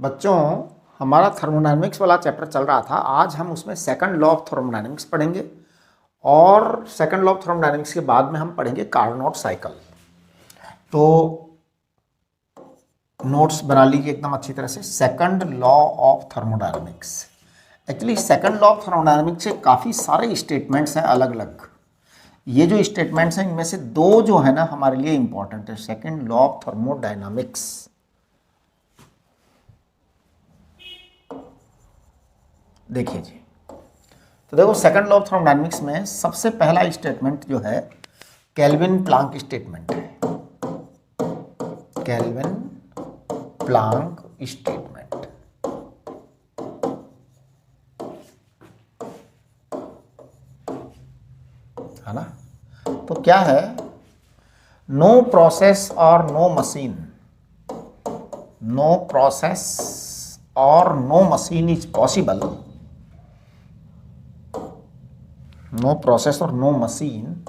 बच्चों, हमारा थर्मोडायनेमिक्स वाला चैप्टर चल रहा था। आज हम उसमें सेकंड लॉ ऑफ थर्मोडायनेमिक्स पढ़ेंगे और सेकंड लॉ ऑफ थर्मोडायनेमिक्स के बाद में हम पढ़ेंगे कार्नोट साइकिल। तो नोट्स बना लीजिए एकदम अच्छी तरह से। Second law of thermodynamics, actually second law of thermodynamics से काफ़ी सारे स्टेटमेंट्स हैं अलग अलग। ये जो स्टेटमेंट्स हैं इनमें से दो जो है ना हमारे लिए इंपॉर्टेंट है। सेकंड लॉ ऑफ थर्मोडायनामिक्स, देखिए जी। तो देखो, सेकंड लॉ ऑफ थर्मोडायनामिक्स में सबसे पहला स्टेटमेंट जो है केल्विन प्लांक स्टेटमेंट है। केल्विन प्लांक स्टेटमेंट, है ना। तो क्या है? No process or no machine, no process or no machine is possible, no process or no machine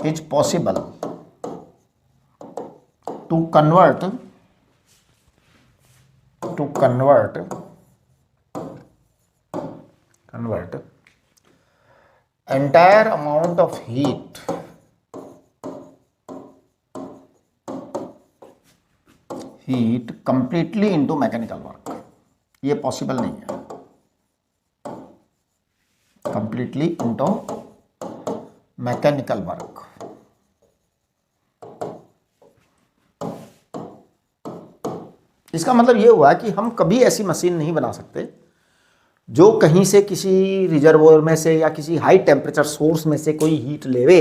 is possible to convert entire amount of heat completely into mechanical work। ये possible नहीं है। completely into mechanical work, इसका मतलब ये हुआ कि हम कभी ऐसी मशीन नहीं बना सकते जो कहीं से किसी रिजर्वोयर में से या किसी हाई टेम्परेचर सोर्स में से कोई हीट लेवे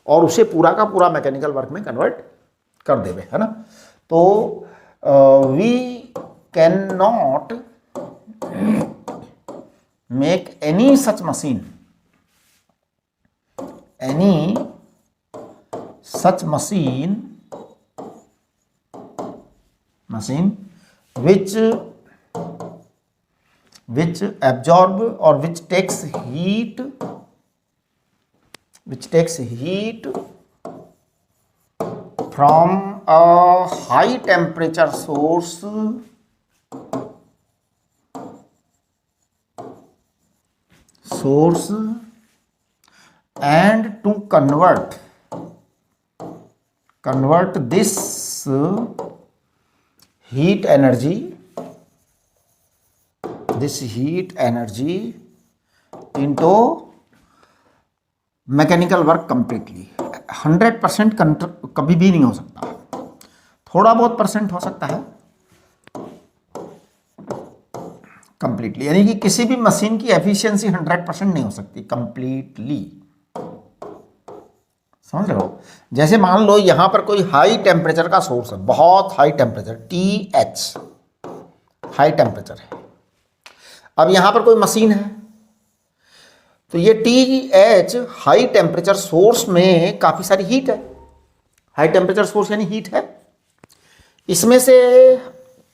और उसे पूरा का पूरा मैकेनिकल वर्क में कन्वर्ट कर देवे, है ना। तो we can not make any such machine, which absorb or which takes heat from a high temperature source and to convert this heat energy into mechanical work completely. 100% कभी भी नहीं हो सकता, थोड़ा बहुत परसेंट हो सकता है कंप्लीटली, यानी कि किसी भी मशीन की एफिशिएंसी 100% नहीं हो सकती कंप्लीटली, समझ रहे हो। जैसे मान लो यहां पर कोई हाई टेम्परेचर का सोर्स है, बहुत high temperature, TH high temperature है। अब यहां पर कोई मशीन है तो ये TH हाई टेम्परेचर सोर्स में काफी सारी हीट है। हाई टेम्परेचर सोर्स यानी हीट है, इसमें से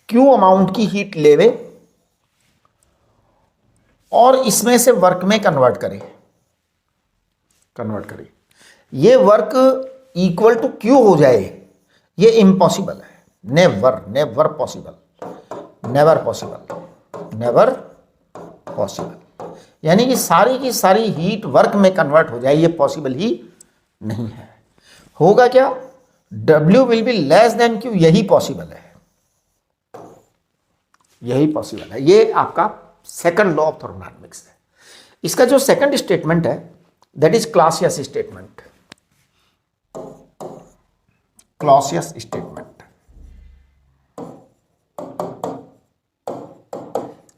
Q अमाउंट की हीट लेवे और इसमें से वर्क में कन्वर्ट करे। ये वर्क इक्वल टू Q हो जाए, ये इम्पॉसिबल है। नेवर पॉसिबल, यानी कि सारी की सारी हीट वर्क में कन्वर्ट हो जाए, ये पॉसिबल ही नहीं है। होगा क्या? W will be less than Q, यही पॉसिबल है। ये आपका सेकंड लॉ ऑफ थर्मोडायनामिक्स है। इसका जो सेकंड स्टेटमेंट है दैट इज क्लॉसियस स्टेटमेंट।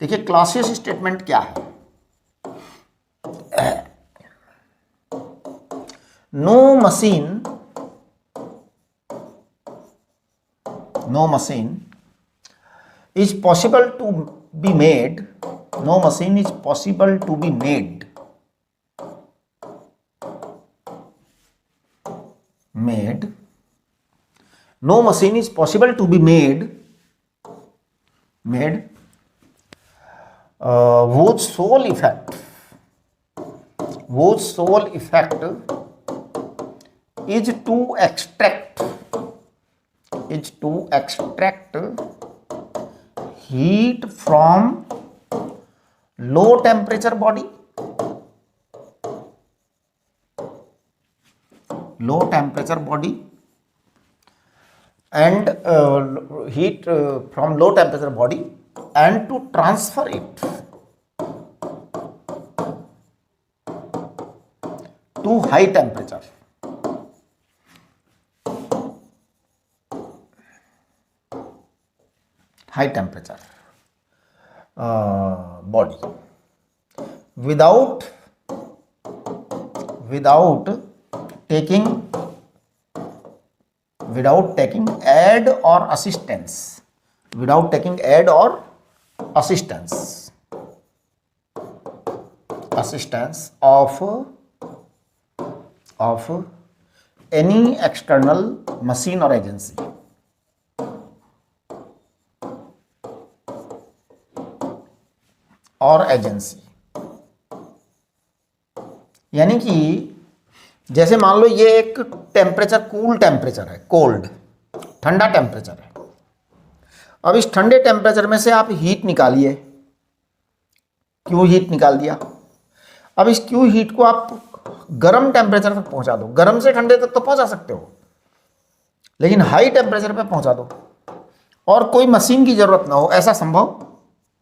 देखिए क्लॉसियस स्टेटमेंट क्या है। No machine is possible to be made, no machine is possible to be made no machine is possible to be made whose sole effect is to extract is to extract heat from low temperature body, low temperature body, and heat from low temperature body, and to transfer it to high temperature, high temperature body without taking aid or assistance, without taking aid or assistance of any external machine or agency, यानी कि जैसे मान लो ये एक temperature cool temperature है, cold ठंडा temperature है। अब इस ठंडे टेम्परेचर में से आप हीट निकालिए, क्यू हीट निकाल दिया। अब इस क्यू हीट को आप गर्म टेम्परेचर तक पहुंचा दो, गर्म से ठंडे तक तो पहुंचा सकते हो, लेकिन हाई टेम्परेचर पे पहुंचा दो और कोई मशीन की जरूरत ना हो, ऐसा संभव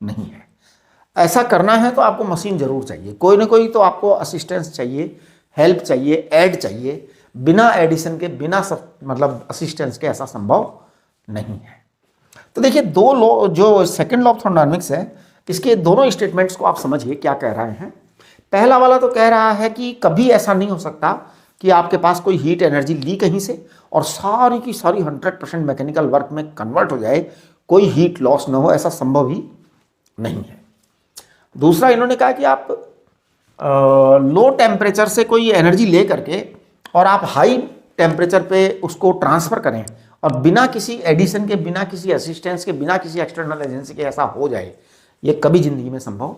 नहीं है। ऐसा करना है तो आपको मशीन जरूर चाहिए, कोई ना कोई तो आपको असिस्टेंस चाहिए, हेल्प चाहिए, ऐड चाहिए। बिना एडिशन के, बिना मतलब असिस्टेंस के ऐसा संभव नहीं है। तो देखिए दो लॉ, जो सेकंड लॉ ऑफ थर्मोडायनामिक्स है, इसके दोनों स्टेटमेंट्स को आप समझिए क्या कह रहे हैं। पहला वाला तो कह रहा है कि कभी ऐसा नहीं हो सकता कि आपके पास कोई हीट एनर्जी ली कहीं से और सारी की सारी 100% मैकेनिकल वर्क में कन्वर्ट हो जाए, कोई हीट लॉस ना हो, ऐसा संभव ही नहीं है। दूसरा इन्होंने कहा कि आप लो टेम्परेचर से कोई एनर्जी ले करके और आप हाई टेम्परेचर पे उसको ट्रांसफ़र करें और बिना किसी एडिशन के, बिना किसी असिस्टेंस के, बिना किसी एक्सटर्नल एजेंसी के ऐसा हो जाए, ये कभी ज़िंदगी में संभव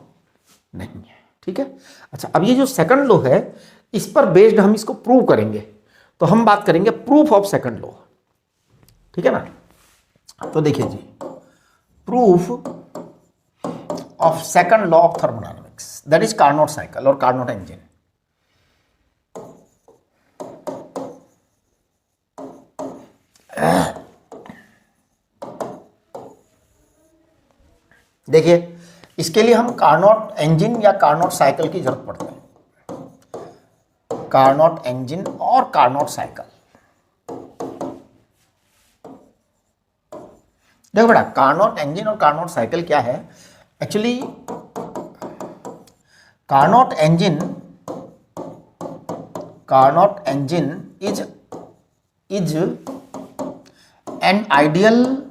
नहीं है। ठीक है। अच्छा, अब ये जो सेकंड लॉ है, इस पर बेस्ड हम इसको प्रूव करेंगे, तो हम बात करेंगे प्रूफ ऑफ सेकंड लॉ। ठीक है ना। तो देखिए जी, proof of second law of thermodynamics, that is Carnot cycle और कार्नोट इंजन। देखिए, इसके लिए हम कार्नोट इंजन या कार्नोट साइकिल की जरूरत पड़ती है। कार्नोट इंजन और कार्नोट साइकिल। देखो बेटा, कार्नोट इंजन और कार्नोट साइकिल क्या है actually. Carnot engine is an ideal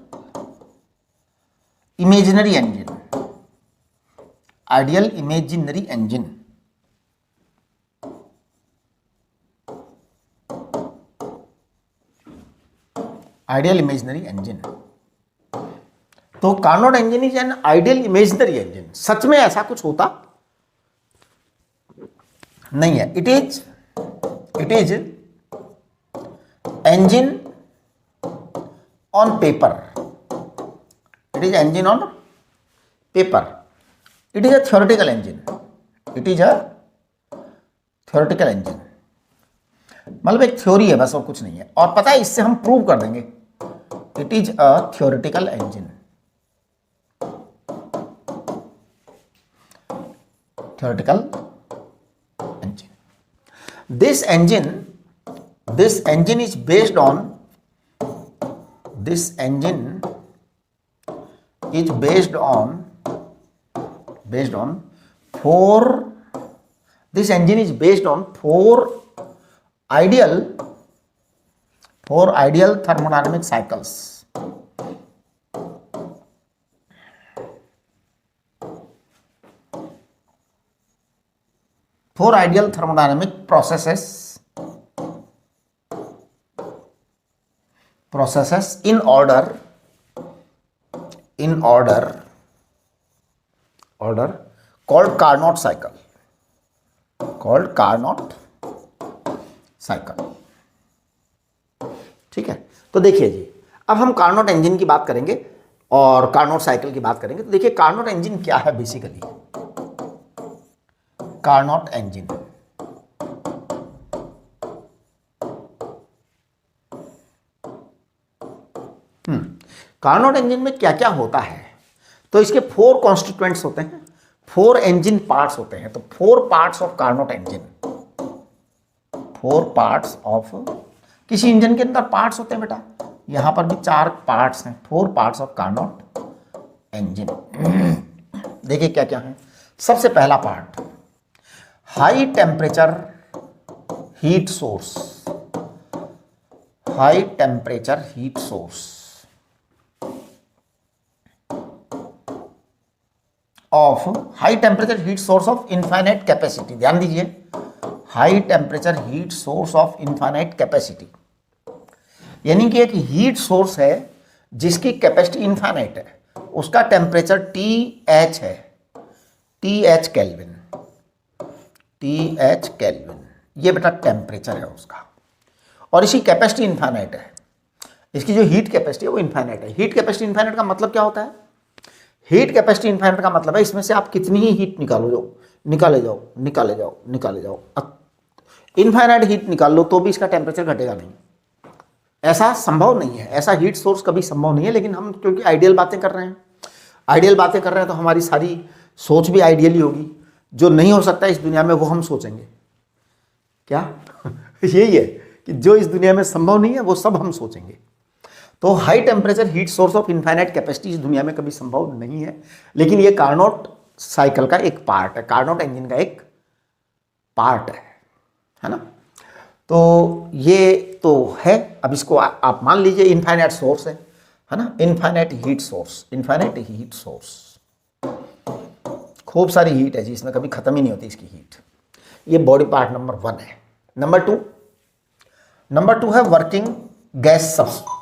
imaginary engine, ideal imaginary engine. Ideal imaginary engine. तो Carnot engine is an ideal imaginary engine. सच में ऐसा कुछ होता नहीं है। It is engine on paper. It is engine on paper. It is a theoretical engine. It is a theoretical engine. मतलब एक थ्योरी है बस और कुछ नहीं है। और पता है इससे हम प्रूव कर देंगे। It is a theoretical engine. Theoretical engine. This engine is based on this engine is based on four ideal thermodynamic cycles. Four ideal thermodynamic processes in order called Carnot cycle. ठीक है। तो देखिए जी, अब हम Carnot engine की बात करेंगे और कार्नोट साइकिल की बात करेंगे। तो देखिए कार्नोट इंजन क्या है basically. Carnot engine Carnot engine में क्या क्या होता है, तो इसके 4 कॉन्स्टिट्यूएंट्स होते हैं, 4 इंजन पार्ट्स होते हैं। तो 4 parts of Carnot engine, 4 parts of, किसी इंजन के अंदर पार्ट्स होते हैं बेटा, यहां पर भी 4 पार्ट्स हैं, 4 पार्ट्स ऑफ कार्नोट इंजन। देखिए क्या क्या है। सबसे पहला part high temperature heat source, high temperature heat source of, high temperature heat source of infinite capacity. ध्यान दीजिए, high temperature heat source of infinite capacity, यानी कि एक हीट सोर्स है जिसकी कैपेसिटी इनफाइनाइट है, उसका टेम्परेचर TH है, TH केल्विन, TH केल्विन, ये बेटा टेम्परेचर है उसका, और इसकी कैपेसिटी इनफाइनाइट है। इसकी जो हीट कैपेसिटी है वो इनफाइनाइट है। हीट कैपेसिटी इनफाइनाइट का मतलब क्या होता है? हीट कैपेसिटी इनफाइनाइट का मतलब है इसमें से आप कितनी ही हीट निकाले जाओ, इनफाइनाइट हीट निकाल लो तो भी इसका टेम्परेचर घटेगा नहीं। ऐसा संभव नहीं है, ऐसा हीट सोर्स कभी संभव नहीं है। लेकिन हम क्योंकि आइडियल बातें कर रहे हैं, तो हमारी सारी सोच भी आइडियल ही होगी। जो नहीं हो सकता इस दुनिया में वो हम सोचेंगे, क्या यही है कि जो इस दुनिया में संभव नहीं है वो सब हम सोचेंगे। तो high temperature heat source of infinite capacity इस दुनिया में कभी संभव नहीं है, लेकिन ये कार्नोट साइकिल का एक पार्ट है, कार्नोट इंजन का एक पार्ट है ना। तो ये तो है। अब इसको आप मान लीजिए इनफाइनाइट सोर्स है ना, इनफाइनाइट हीट सोर्स, खूब सारी हीट है जी, इसमें कभी खत्म ही नहीं होती इसकी हीट। ये बॉडी पार्ट नंबर 1 है। नंबर टू है वर्किंग गैस सब्सटेंस।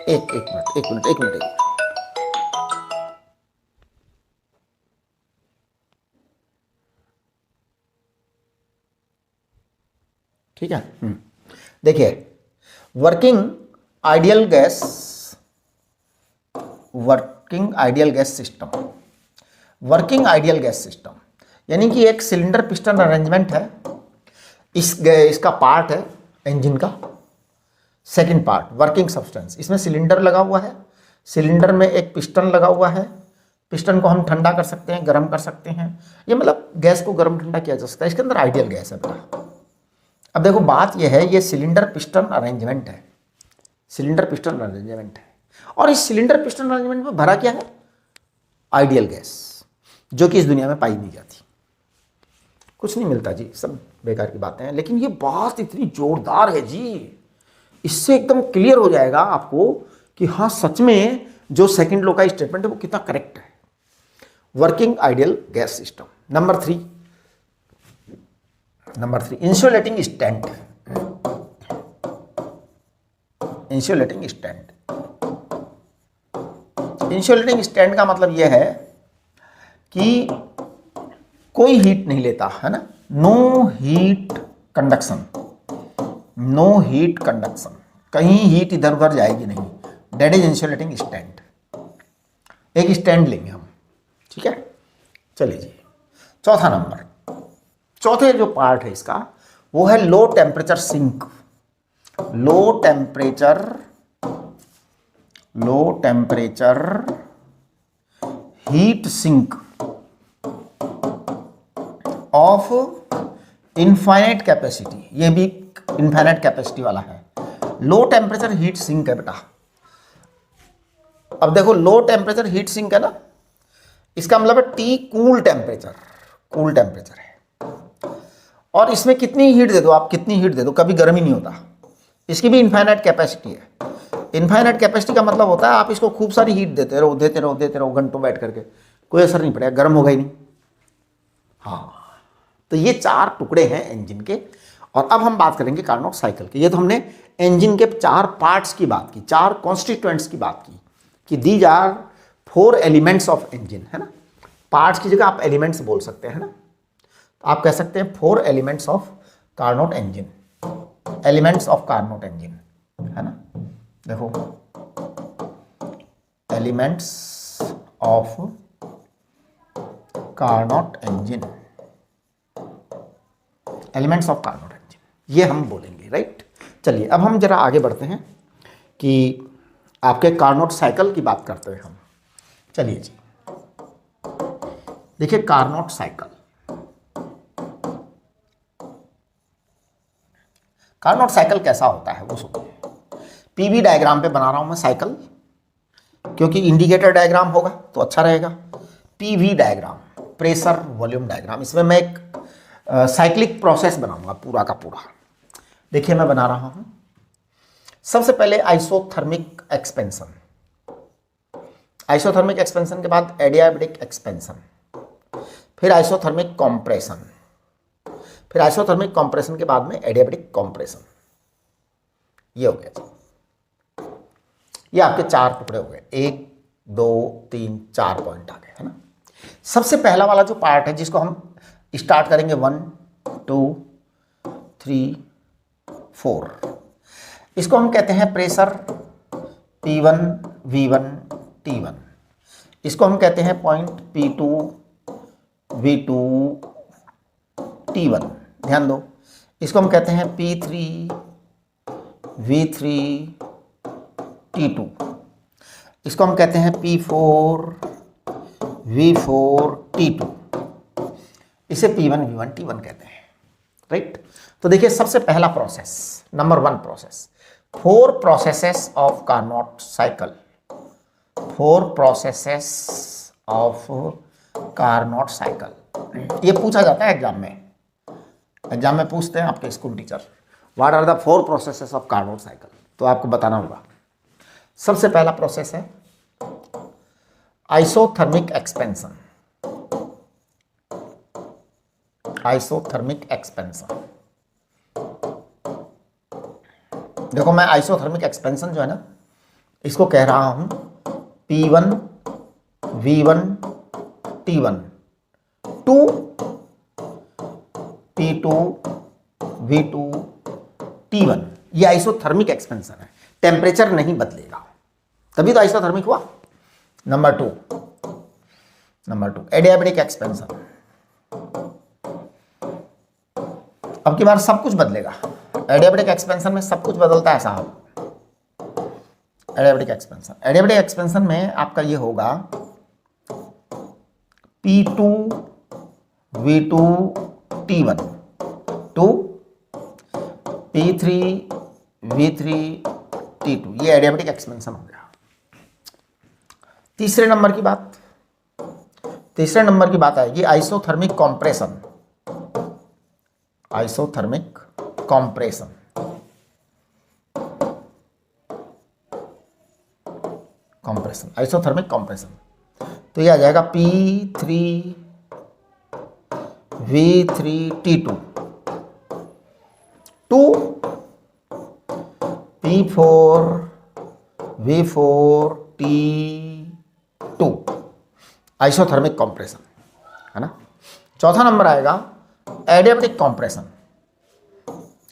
एक मिनट। ठीक है, देखिए वर्किंग आइडियल गैस सिस्टम, यानी कि एक सिलेंडर पिस्टन अरेंजमेंट है, इसका पार्ट है इंजन का। सेकंड पार्ट वर्किंग सब्सटेंस, इसमें सिलेंडर लगा हुआ है, सिलेंडर में एक पिस्टन लगा हुआ है, पिस्टन को हम ठंडा कर सकते हैं, गर्म कर सकते हैं, ये मतलब गैस को गर्म ठंडा किया जा सकता है। इसके अंदर आइडियल गैस है बेटा। अब देखो बात यह है, ये सिलेंडर पिस्टन अरेंजमेंट है, और इस सिलेंडर पिस्टन अरेंजमेंट में भरा क्या है? आइडियल गैस, जो कि इस दुनिया में पाई नहीं जाती। कुछ नहीं मिलता जी, सब बेकार की बातें हैं। लेकिन ये बात इतनी जोरदार है जी, इससे एकदम क्लियर हो जाएगा आपको कि हाँ सच में जो सेकंड लॉ का स्टेटमेंट है वो कितना करेक्ट है। Working ideal gas system. Number three insulating stand. Insulating stand का मतलब यह है कि कोई हीट नहीं लेता, है ना, नो हीट कंडक्शन, कहीं हीट इधर उधर जाएगी नहीं, दैट इज इंसुलेटिंग स्टैंड। एक स्टैंड लेंगे हम, ठीक है। चलिए जी, चौथे जो पार्ट है इसका वो है low temperature sink. Low temperature heat sink of infinite capacity, ये भी इनफाइनाइट कैपेसिटी वाला है। लो टेम्परेचर हीट सिंक है बेटा। अब देखो लो टेम्परेचर हीट सिंक है ना, इसका मतलब है टी कूल टेम्परेचर है, और इसमें कितनी हीट दे दो आप, कभी गर्म ही नहीं होता। इसकी भी इनफाइनाइट कैपेसिटी है। इनफाइनाइट कैपेसिटी का मतलब होता है आप इसको खूब सारी हीट देते रहो घंटों बैठ करके, कोई असर नहीं पड़ेगा, गर्म होगा ही नहीं। हाँ, तो ये 4 टुकड़े हैं इंजन के। और अब हम बात करेंगे कार्नोट साइकिल की। ये तो हमने इंजन के 4 पार्ट्स की बात की, 4 कॉन्स्टिट्यूएंट्स की बात की कि these are 4 elements of engine, है ना। पार्ट्स की जगह आप एलिमेंट्स बोल सकते हैं, है ना। तो आप कह सकते हैं 4 elements of Carnot engine. Elements of Carnot engine, है ना। देखो elements of Carnot engine, elements of Carnot engine, ये हम बोलेंगे, राइट। चलिए अब हम जरा आगे बढ़ते हैं कि आपके कार्नोट साइकिल की बात करते हैं हम। चलिए जी, देखिए कार्नोट साइकिल, कार्नोट साइकिल कैसा होता है वो सुनिए। पीवी डायग्राम पे बना रहा हूं मैं साइकिल, क्योंकि इंडिकेटर डायग्राम होगा तो अच्छा रहेगा। PV diagram, pressure volume diagram, इसमें मैं एक साइक्लिक प्रोसेस बनाऊंगा पूरा का पूरा। देखिए मैं बना रहा हूं, सबसे पहले आइसोथर्मिक एक्सपेंशन, आइसोथर्मिक एक्सपेंशन के बाद एडियाबैटिक एक्सपेंशन, फिर आइसोथर्मिक कॉम्प्रेशन, फिर आइसोथर्मिक कॉम्प्रेशन के बाद में एडियाबैटिक कॉम्प्रेशन। ये हो गया जी, ये आपके 4 टुकड़े हो गए, 1 2 3 4 पॉइंट आ गए, है ना। सबसे पहला वाला जो पार्ट है जिसको हम स्टार्ट करेंगे 1 2 3 4, इसको हम कहते हैं प्रेशर P1 V1 T1, इसको हम कहते हैं पॉइंट P2 V2 T1, ध्यान दो। इसको हम कहते हैं P3 V3 T2, इसको हम कहते हैं P4 V4 T2, इसे P1 V1 T1 कहते हैं, राइट। तो देखिए सबसे पहला process, number 1 process, 4 processes of Carnot cycle, 4 processes of Carnot cycle. ये पूछा जाता है एग्जाम में पूछते हैं आपके school teacher, what are the 4 processes of Carnot cycle, तो आपको बताना होगा। सबसे पहला प्रोसेस है आइसोथर्मिक एक्सपेंशन, आइसोथर्मिक एक्सपेंशन। देखो मैं आइसोथर्मिक एक्सपेंशन जो है ना, इसको कह रहा हूं P1 V1 T1 to P2 V2 T1, ये आइसोथर्मिक एक्सपेंशन है, टेम्परेचर नहीं बदलेगा, तभी तो आइसोथर्मिक हुआ। नंबर 2 एडियाबैटिक एक्सपेंशन, अब की बार सब कुछ बदलेगा, एडियाबैटिक एक्सपेंशन में सब कुछ बदलता है साहब। एडियाबैटिक एक्सपेंशन में आपका ये होगा P2 V2 T1 to P3 V3 T2, ये एडियाबैटिक एक्सपेंशन हो गया। तीसरे नंबर की बात आएगी आइसोथर्मिक कॉम्प्रेशन, आइसोथर्मिक कॉम्प्रेशन, आइसोथर्मिक कॉम्प्रेशन, तो ये आ जाएगा P3 V3 T2 to P4 V4 T2, आइसोथर्मिक compression, है ना। चौथा नंबर आएगा एडियाबैटिक कॉम्प्रेशन,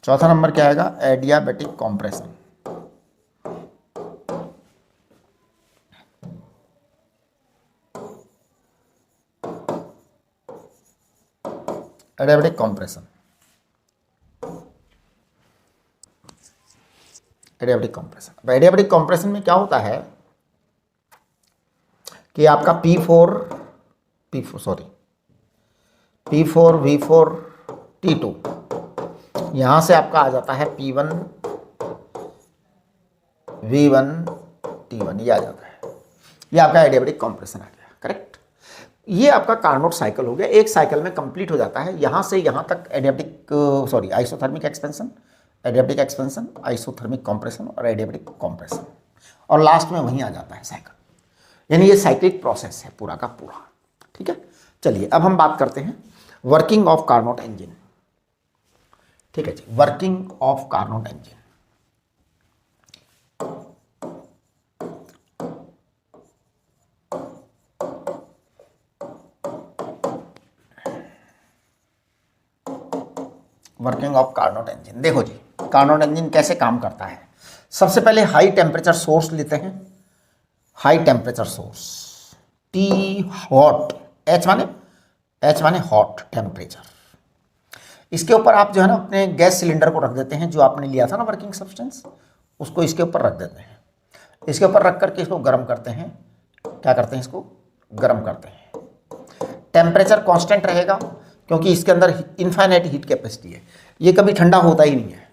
चौथा नंबर क्या आएगा, adiabatic compression. Adiabatic compression, adiabatic compression. अब एडियाबैटिक कॉम्प्रेशन में क्या होता है कि आपका P4 V4 T2, यहां से आपका आ जाता है P1 V1 T1, ये आ जाता है, ये आपका एडियाबैटिक कॉम्प्रेशन आ गया, करेक्ट। ये आपका कार्नोट साइकिल हो गया, एक साइकिल में कंप्लीट हो जाता है, यहां से यहां तक आइसोथर्मिक एक्सपेंशन, एडियाबैटिक एक्सपेंशन, आइसोथर्मिक कॉम्प्रेशन और एडियाबैटिक कॉम्प्रेशन, और लास्ट में वहीं आ जाता है साइकिल, यानी ये साइक्लिक प्रोसेस है पूरा का पूरा, ठीक है। चलिए अब हम बात करते हैं वर्किंग ऑफ कार्नोट इंजन, ठीक है जी, working of Carnot engine. Working of Carnot engine, देखो जी कार्नोट इंजन कैसे काम करता है। सबसे पहले हाई टेम्परेचर सोर्स लेते हैं, high temperature source, T hot, H माने हॉट टेम्परेचर। इसके ऊपर आप जो है ना अपने गैस सिलेंडर को रख देते हैं, जो आपने लिया था ना वर्किंग सब्सटेंस, उसको इसके ऊपर रख देते हैं। इसके ऊपर रख करके इसको गर्म करते हैं। क्या करते हैं, इसको गर्म करते हैं। टेम्परेचर कांस्टेंट रहेगा क्योंकि इसके अंदर इनफाइनाइट हीट कैपेसिटी है। ये कभी ठंडा होता ही नहीं है,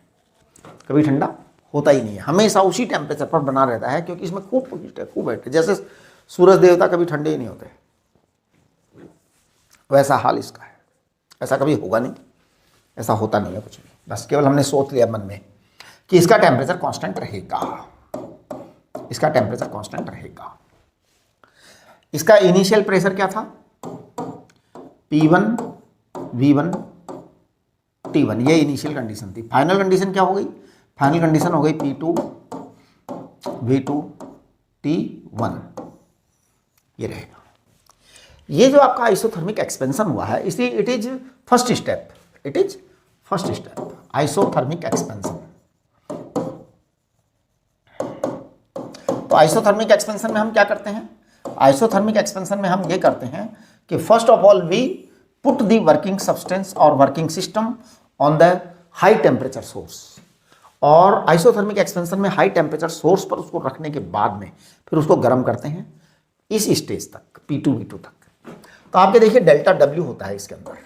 कभी ठंडा होता ही नहीं है, हमेशा उसी टेम्परेचर पर बना रहता है क्योंकि इसमें खूब हीट है, खूब हीट है। जैसे सूरज देवता कभी ठंडे ही नहीं होते, वैसा हाल इसका है। ऐसा कभी होगा नहीं, ऐसा होता नहीं है कुछ भी, बस केवल हमने सोच लिया मन में कि इसका टेम्परेचर कांस्टेंट रहेगा, इसका टेम्परेचर कांस्टेंट रहेगा। इसका इनिशियल प्रेशर क्या था, P1 V1 T1, ये इनिशियल कंडीशन थी। फाइनल कंडीशन क्या हो गई, फाइनल कंडीशन हो गई P2 V2 T1, ये रहेगा। ये जो आपका आइसोथर्मिक एक्सपेंशन हुआ है, इसी it is first step, it is first step isothermal expansion. तो आइसोथर्मिक एक्सपेंशन में हम क्या करते हैं, आइसोथर्मिक एक्सपेंशन में हम ये करते हैं कि first of all we put the working substance और working system on the high temperature source. और आइसोथर्मिक एक्सपेंशन में हाई टेम्परेचर सोर्स पर उसको रखने के बाद में फिर उसको गर्म करते हैं इस स्टेज तक, P2 V2 तक। तो आपके देखिए डेल्टा W होता है इसके अंदर,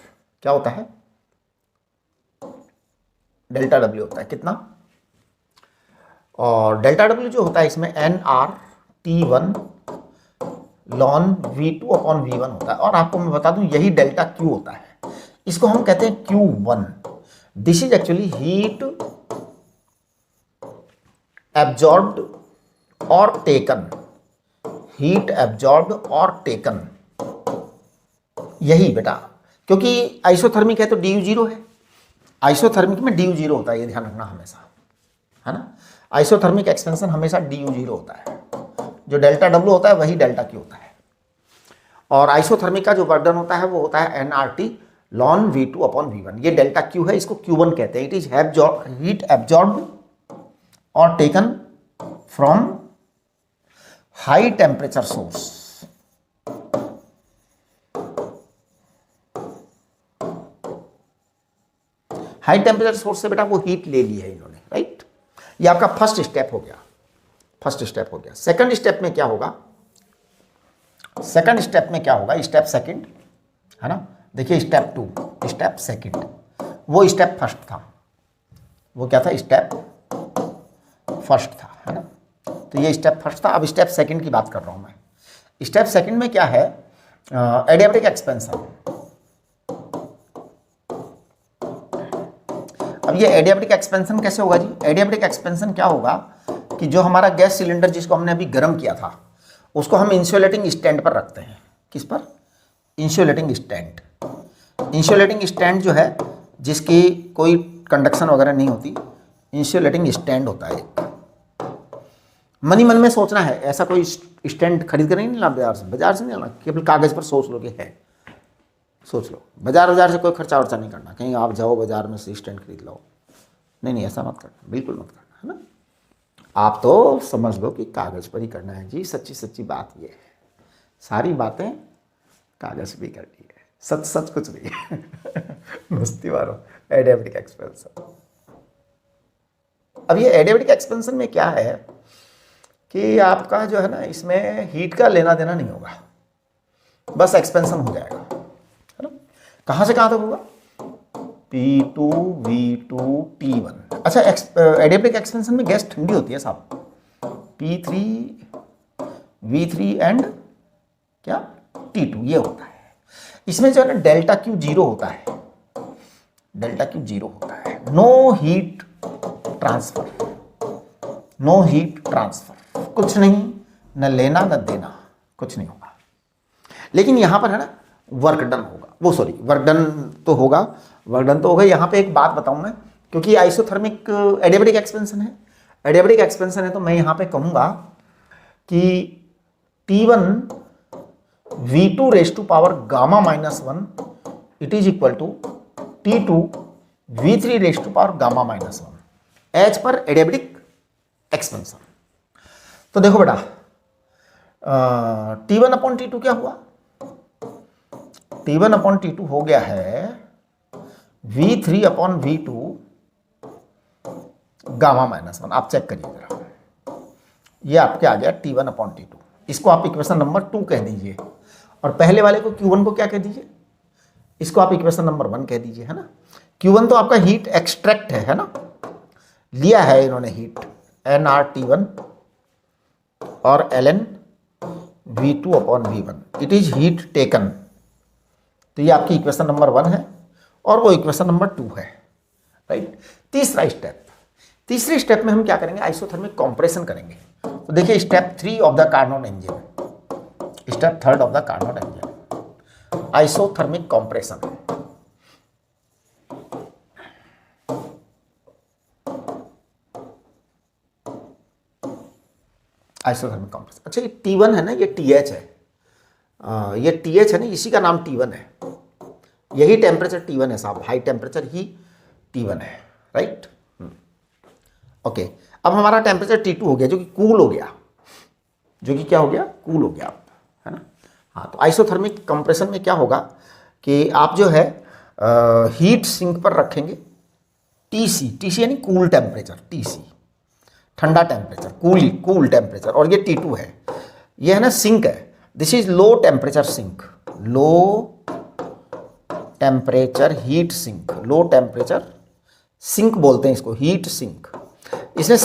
क्या होता है, डेल्टा W होता है कितना, और डेल्टा W जो होता है इसमें NR T1 ln V2 upon V1 होता है। और आपको मैं बता दूं यही डेल्टा Q होता है, इसको हम कहते हैं Q1। This is actually heat absorbed और टेकन, हीट एब्जॉर्ब्ड और टेकन, यही बेटा, क्योंकि आइसोथर्मिक है तो DU 0 है, आइसोथर्मिक में DU 0 होता है, ये ध्यान रखना हमेशा, है ना। आइसोथर्मिक एक्सपेंशन हमेशा DU 0 होता है, जो डेल्टा W होता है वही डेल्टा Q होता है। और आइसोथर्मिक का जो वर्क डन होता है वो होता है NRT ln V2 upon V1, ये डेल्टा Q है, इसको Q1 कहते हैं। इट इज हीट एब्जॉर्ब्ड और taken from high temperature source. High temperature source से बेटा वो हीट ले ली है इन्होंने, राइट। ये आपका फर्स्ट स्टेप हो गया, फर्स्ट स्टेप हो गया। सेकंड स्टेप में क्या होगा, सेकंड स्टेप में क्या होगा, स्टेप सेकंड, है ना। देखिए स्टेप 2, स्टेप सेकंड, वो स्टेप फर्स्ट था, वो क्या था, स्टेप फर्स्ट था, है ना। तो ये स्टेप फर्स्ट था, अब स्टेप सेकंड की बात कर रहा हूं मैं। स्टेप सेकंड में क्या है, एडियाबैटिक एक्सपेंशन। अब ये एडियाबैटिक एक्सपेंशन कैसे होगा जी, एडियाबैटिक एक्सपेंशन क्या होगा कि जो हमारा गैस सिलेंडर जिसको हमने अभी गर्म किया था उसको हम इंसुलेटिंग स्टैंड पर रखते हैं। किस पर, इंसुलेटिंग स्टैंड। इंसुलेटिंग स्टैंड जो है जिसकी कोई कंडक्शन वगैरह नहीं होती, इंसुलेटिंग स्टैंड होता है। मन ही मन में सोचना है, ऐसा कोई स्टैंड खरीद कर नहीं लाना बाजार से, बाजार से नहीं लाना, केवल कागज पर सोच लो कि है, सोच लो। बाजार से कोई खर्चा वर्चा नहीं करना, कहीं आप जाओ बाजार में से स्टैंड खरीद लो, नहीं ऐसा मत करना, बिल्कुल मत करना, है ना। आप तो समझ लो कि कागज पर ही करना है जी, सच्ची सच्ची बात ये है, सारी बातें कागज भी करनी है, सच सच कुछ नहीं है। मस्ती मारो। एडियाबैटिक एक्सपेंशन, अब ये एडियाबैटिक एक्सपेंशन में क्या है कि आपका जो है ना इसमें हीट का लेना देना नहीं होगा, बस एक्सपेंशन हो जाएगा, है ना। कहाँ से कहाँ तक होगा, P2 V2 T1। अच्छा, एडियाबैटिक एक्सपेंशन में गैस ठंडी होती है साहब, P3 V3 एंड क्या T2, ये होता है। इसमें जो है ना डेल्टा Q 0 होता है, डेल्टा Q 0 होता है। No heat transfer, no heat transfer, कुछ नहीं, न लेना न देना, कुछ नहीं होगा। लेकिन यहां पर है ना वर्क डन होगा, वो सॉरी वर्क डन तो होगा, वर्क डन तो होगा। यहां पे एक बात बताऊं मैं, क्योंकि आइसोथर्मिक एडियाबैटिक एक्सपेंशन है, एडियाबैटिक एक्सपेंशन है, तो मैं यहां पे कहूंगा कि T1 V2 raise to power gamma -1 it is equal to T2 V3 raise to power gamma -1। H पर एडियाबेटिक एक्सपेंशन। तो देखो बेटा, T1 अपॉन T2 क्या हुआ? T1 अपॉन T2 हो गया है V3 upon V2 gamma minus 1। आप चेक करिए जरा, ये आपके आ गया T1 अपॉन T2। इसको आप इक्वेशन नंबर 2 कह दीजिए, और पहले वाले को Q1 को क्या कह दीजिए? इसको आप इक्वेशन नंबर 1 कह दीजिए, है ना। Q1 तो आपका हीट एक्सट्रैक्ट है ना, लिया है इन्होंने हीट nRT1 और ln V2 upon V1, it is heat taken. तो ये आपकी इक्वेशन नंबर 1 है और वो इक्वेशन नंबर 2 है, राइट। तीसरे स्टेप में हम क्या करेंगे? आइसोथर्मिक कंप्रेशन करेंगे। तो देखिए step 3 of the Carnot engine, step 3 of the Carnot engine, isothermal compression. Isothermal compression. अच्छा, ये T1 है ना, ये TH है, ये TH है ना, इसी का नाम T1 है। यही टेम्परेचर T1 है साहब, हाई टेम्परेचर ही T1 है, राइट। ओके, अब हमारा टेम्परेचर T2 हो गया, जो कि कूल हो गया, जो कि क्या हो गया? कूल हो गया, है ना। हाँ, तो आइसोथर्मिक कंप्रेशन में क्या होगा कि आप जो है हीट सिंक पर रखेंगे TC यानी कूल टेम्परेचर, TC ठंडा टेम्परेचर, कूल टेम्परेचर, और ये T2 है, ये है ना सिंक है। This is low temperature sink, low temperature heat sink, low temperature sink बोलते हैं इसको, हीट सिंक। इसमें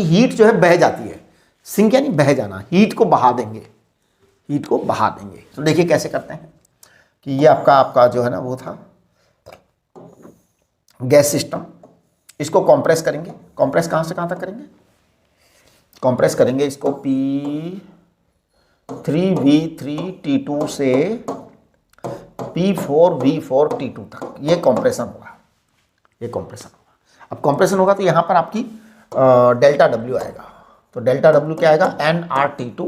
हीट जो है बह जाती है, सिंक यानी बह जाना, हीट को बहा देंगे, हीट को बहा देंगे। तो देखिए कैसे करते हैं कि ये आपका जो है ना वो था गैस सिस्टम, इसको कंप्रेस करेंगे। कंप्रेस कहाँ से कहाँ तक करेंगे? कंप्रेस करेंगे इसको P3V3T2 से P4V4T2 तक, ये कंप्रेशन होगा, ये कंप्रेशन होगा। अब कंप्रेशन होगा तो यहाँ पर आपकी डेल्टा W आएगा। तो डेल्टा W क्या आएगा? nRT2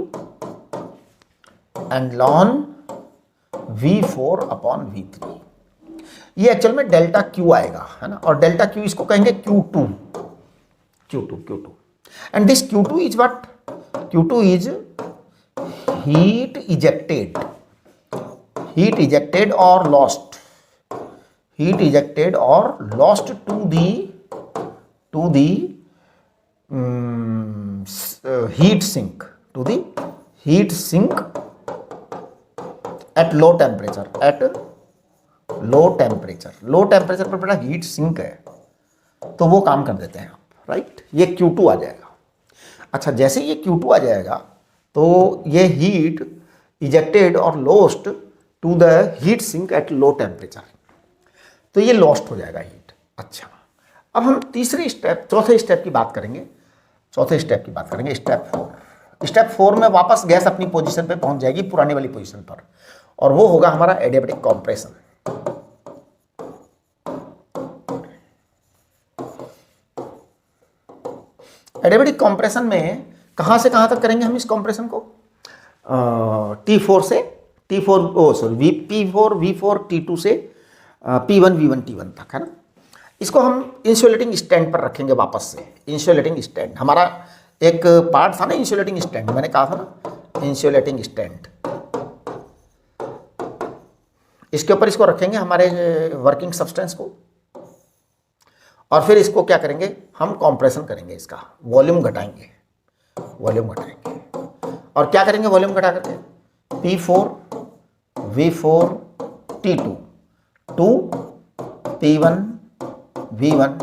and ln V4 upon V3। ये एक्चुअल में डेल्टा Q आएगा, है ना, और डेल्टा Q इसको कहेंगे Q2। And this Q2 is what? Q2 is heat ejected और लॉस्ट, हीट इजेक्टेड और lost to the heat sink, to the heat sink at low temperature, low temperature पर बेटा हीट सिंक है, तो वो काम कर देते हैं आप, राइट। ये Q2 आ जाएगा। अच्छा, जैसे ये Q2 आ जाएगा तो ये हीट इजेक्टेड और lost to the heat sink at low temperature, तो ये लॉस्ट हो जाएगा हीट। अच्छा, अब हम चौथे स्टेप की बात करेंगे। स्टेप 4 में वापस गैस अपनी पोजीशन पे पहुंच जाएगी, पुरानी वाली पोजीशन पर, और वो होगा हमारा एडियाबेटिक कंप्रेशन। एडियाबेटिक कंप्रेशन में कहां से कहां तक करेंगे हम इस कंप्रेशन को? P4 V4 T2 से P1 V1 T1 तक, है ना। इसको हम इंसुलेटिंग स्टैंड पर रखेंगे वापस से। इंसुलेटिंग स्टैंड हमारा एक पार्ट था ना, इंसुलेटिंग स्टैंड, मैंने कहा था ना इंसुलेटिंग स्टैंड। इसके ऊपर इसको रखेंगे हमारे वर्किंग सब्सटेंस को, और फिर इसको क्या करेंगे? हम कंप्रेशन करेंगे, इसका वॉल्यूम घटाएंगे, और क्या करेंगे वॉल्यूम घटा करके? P4 V4 T2 to P1 V1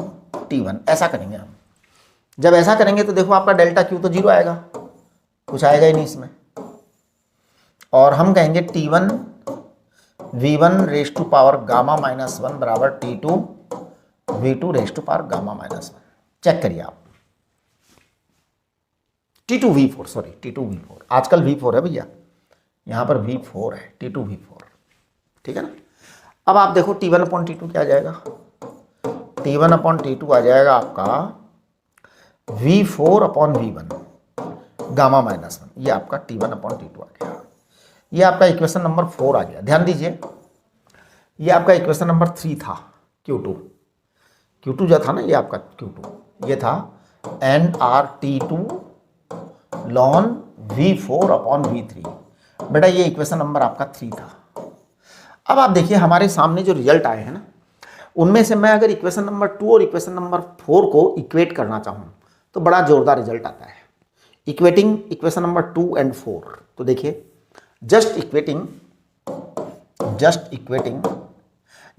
T1, ऐसा करेंगे हम। जब ऐसा करेंगे तो देखो आपका डेल्टा Q तो 0 आएगा, कुछ आएगा ही नहीं इसमें, और हम कहेंगे T1 V1 raise to power gamma minus 1 बराबर T2 V2 raise to power gamma minus 1। Check करिए आप, T2 V4, आजकल V4 है भैया, यहाँ पर V4 है, T2 V4, ठीक है ना। अब आप देखो T1 अपॉन T2 क्या आ जाएगा? T1 अपॉन T2 आ जाएगा आपका V4 upon V1 gamma minus 1। ये आपका T1 अपॉन T2 आ गया। ये आपका इक्वेशन नंबर 4 आ गया। ध्यान दीजिए, ये आपका इक्वेशन नंबर 3 था, Q2 जो था ना, ये आपका Q2 ये था nRT2 ln V4 upon V3। बेटा ये इक्वेशन नंबर आपका 3 था। अब आप देखिए हमारे सामने जो रिजल्ट आए हैं ना, उनमें से मैं अगर इक्वेशन नंबर 2 और इक्वेशन नंबर 4 को इक्वेट करना चाहूँ तो बड़ा जोरदार रिजल्ट आता है। इक्वेटिंग इक्वेशन नंबर 2 एंड 4, तो देखिए जस्ट इक्वेटिंग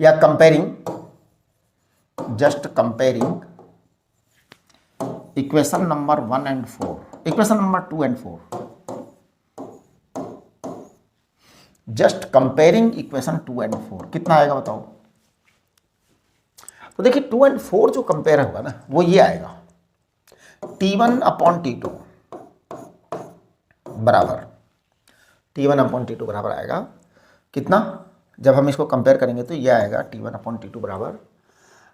या just comparing equation number 1 and 4, equation number 2 and 4, just comparing equation 2 and 4 कितना आएगा बताओ। तो देखिए 2 एंड 4 जो कंपेयर होगा ना, वो ये आएगा T1 अपॉन T2 बराबर T1 अपॉन T2 बराबर आएगा कितना, जब हम इसको कंपेयर करेंगे तो ये आएगा T1 अपॉन T2 बराबर,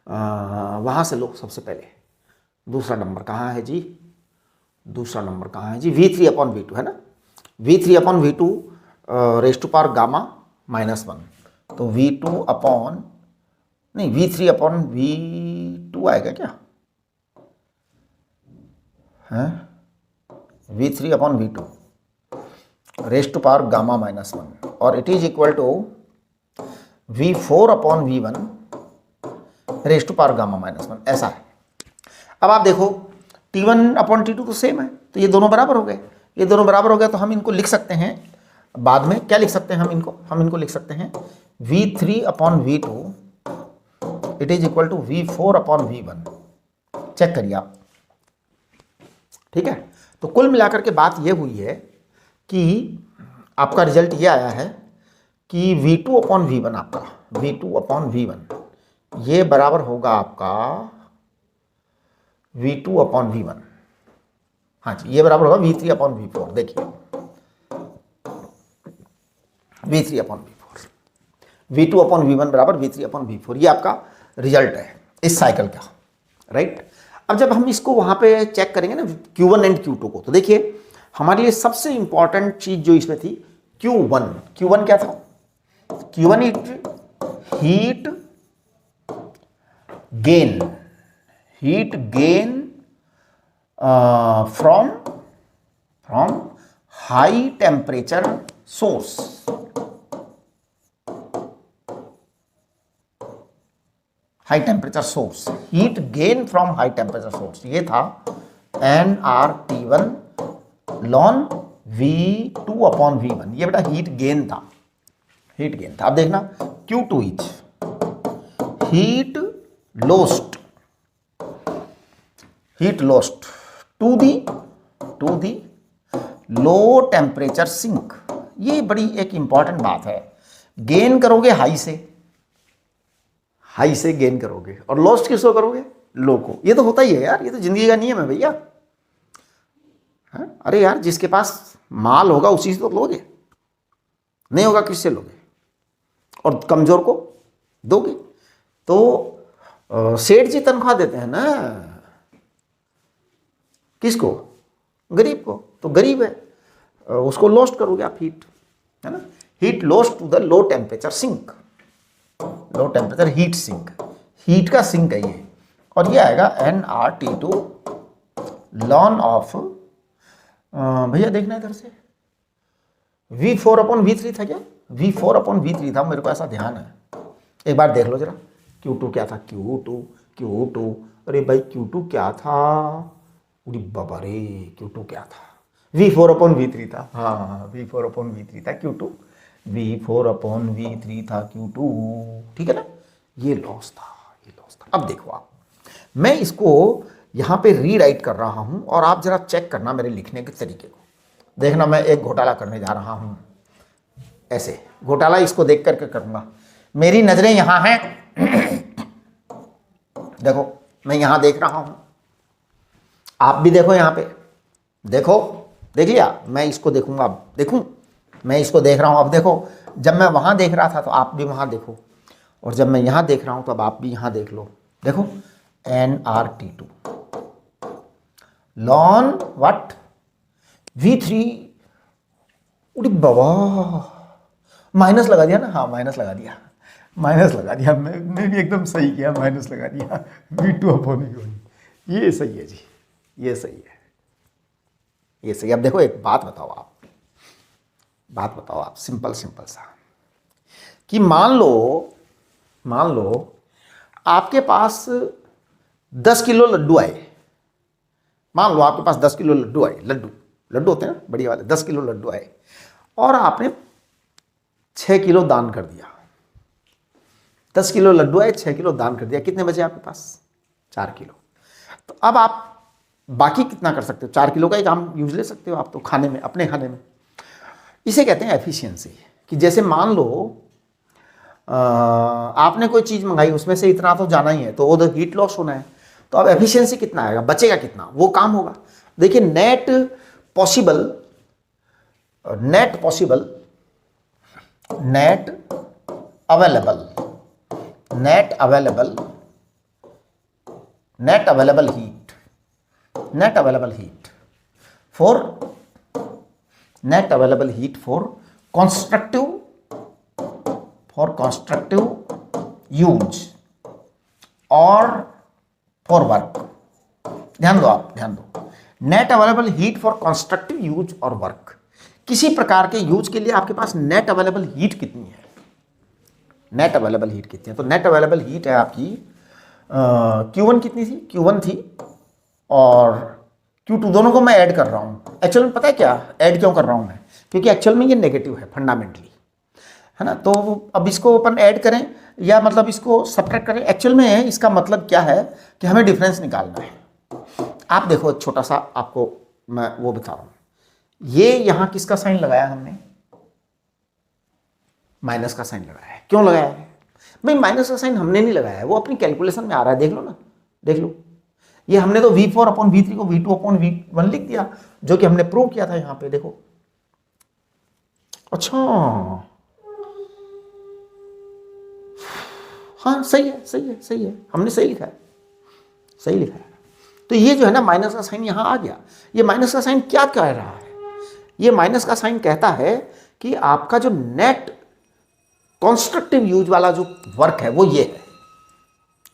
वहाँ से लो सबसे पहले दूसरा नंबर कहाँ है जी, दूसरा नंबर कहाँ है जी, V3 अपॉन V2 है ना, V3 upon V2 raise to power gamma -1, तो V2 अपॉन नहीं V3 अपॉन V2 आएगा क्या है, V3 upon V2 raise to power gamma -1 और it is equal to V4 upon V1 raise to power gamma -1, ऐसा है। अब आप देखो T1 अपॉन T2 तो सेम है, तो ये दोनों बराबर हो गए, ये दोनों बराबर हो गए, तो हम इनको लिख सकते हैं बाद में, क्या लिख सकते हैं हम इनको लिख सकते हैं V3 upon V2 it is equal to V4 upon V1। Check करिए आप, ठीक है। तो कुल मिलाकर के बात ये हुई है कि आपका रिजल्ट ये आया है कि V2 अपॉन V1 आपका V2 अपॉन V1 ये बराबर होगा आपका V2 अपॉन V1, हाँ जी ये बराबर होगा V3 अपॉन V4। देखिए V3 upon V4, V2 upon V1 बराबर V3 अपॉन V4, ये आपका रिजल्ट है इस साइकिल का, राइट। अब जब हम इसको वहाँ पे चेक करेंगे ना Q1 एंड Q2 को, तो देखिए हमारे लिए सबसे इंपॉर्टेंट चीज़ जो इसमें थी Q1 क्या था, Q1 heat gain from high temperature source, heat gain from high temperature source, ये था nRT1 ln V2 upon V1, ये बेटा हीट गेन था। अब देखना Q2 is heat lost to the low temperature sink. ये बड़ी एक इंपॉर्टेंट बात है, गेन करोगे हाई से गेन करोगे और लॉस्ट किसको करोगे, लो को। ये तो होता ही है यार, ये तो जिंदगी का नियम है भैया। अरे यार जिसके पास माल होगा उसी से तो लोगे, नहीं होगा किससे लोगे, और कमजोर को दोगे। तो सेठ जी तनख्वाह देते हैं ना किसको, गरीब को, तो गरीब है उसको लॉस्ट करोगे आप हीट, है ना, heat lost to the low temperature sink, low temperature heat sink, heat का सिंक है ये। और ये आएगा nRT2 ln ऑफ, भैया देखना इधर से, V4 अपॉन V3 था क्या, V4 अपॉन V3 था, मेरे को ऐसा ध्यान है, एक बार देख लो जरा। Q2 क्या था, Q2, अरे भाई Q2 क्या था, अरे बाबा रे Q2 क्या था, V4 अपॉन V3 था, हाँ V4 अपॉन V3 था Q2, V4 अपॉन V3 था Q2, ठीक है ना। ये लॉस था। अब देखो आप, मैं इसको यहाँ पे रीराइट कर रहा हूँ और आप जरा चेक करना मेरे लिखने के तरीके को। देखना मैं एक घोटाला करने जा रहा हूँ, ऐसे घोटाला इसको देख करके करूँगा। मेरी नज़रें यहाँ हैं, देखो मैं यहाँ देख रहा हूँ, आप भी देखो यहाँ पे, देखो देख लिया, मैं इसको देखूंगा, अब देखूं, मैं इसको देख रहा हूँ। अब देखो जब मैं वहाँ देख रहा था तो आप भी वहाँ देखो, और जब मैं यहाँ देख रहा हूँ तो अब आप भी यहाँ देख लो। देखो nRT2 ln व्हाट V3, उड़ी बाबा माइनस लगा दिया ना, हाँ माइनस लगा दिया, माइनस लगा दिया, मैंने भी एकदम सही किया, माइनस लगा दिया, V2/V1। ये सही है जी, ये सही है, ये सही। अब देखो एक बात बताओ आप, सिंपल सा, कि मान लो आपके पास 10 किलो लड्डू आए। मान लो आपके पास 10 किलो लड्डू आए, लड्डू होते हैं ना बढ़िया वाले, 10 किलो लड्डू आए और आपने 6 किलो दान कर दिया। 10 किलो लड्डू आए, 6 किलो दान कर दिया, कितने बचे आपके पास? 4 किलो। तो अब आप बाकी कितना कर सकते हो? 4 किलो का ही काम यूज ले सकते हो आप तो खाने में, अपने खाने में। इसे कहते हैं एफिशिएंसी। कि जैसे मान लो आपने कोई चीज़ मंगाई, उसमें से इतना तो जाना ही है, तो वो हीट लॉस होना है। तो अब एफिशिएंसी कितना आएगा, बचेगा कितना, वो काम होगा। देखिए net possible heat for constructive use or for work। ध्यान दो, net available heat for constructive use और वर्क। किसी प्रकार के यूज के लिए आपके पास नेट अवेलेबल हीट कितनी है? तो नेट अवेलेबल हीट है आपकी Q1 कितनी थी? Q1 थी और Q2, दोनों को मैं ऐड कर रहा हूँ। एक्चुअल में पता है क्या ऐड क्यों कर रहा हूँ मैं? क्योंकि एक्चुअल में ये नेगेटिव है फंडामेंटली, है ना। तो अब इसको अपन ऐड करें या मतलब इसको सब्ट्रैक्ट करें, एक्चुअल में इसका मतलब क्या है कि हमें डिफरेंस निकालना है। आप देखो एक छोटा सा आपको मैं वो बता रहा हूँ। ये यहाँ किसका साइन लगाया हमने? माइनस का साइन लगाया है। क्यों लगाया है भाई? माइनस का साइन हमने नहीं लगाया है, वो अपनी कैलकुलेशन में आ रहा है, देख लो ना, देख लो। ये हमने तो V4/V3 को V2/V1 लिख दिया, जो कि हमने प्रूव किया था यहाँ पे, देखो। अच्छा हाँ सही है, हमने सही लिखा है। तो ये जो है ना माइनस का साइन यहाँ आ गया। ये माइनस का साइन क्या कह रहा है? ये माइनस का साइन कहता है कि आपका जो नेट कंस्ट्रक्टिव यूज वाला जो वर्क है वो ये है।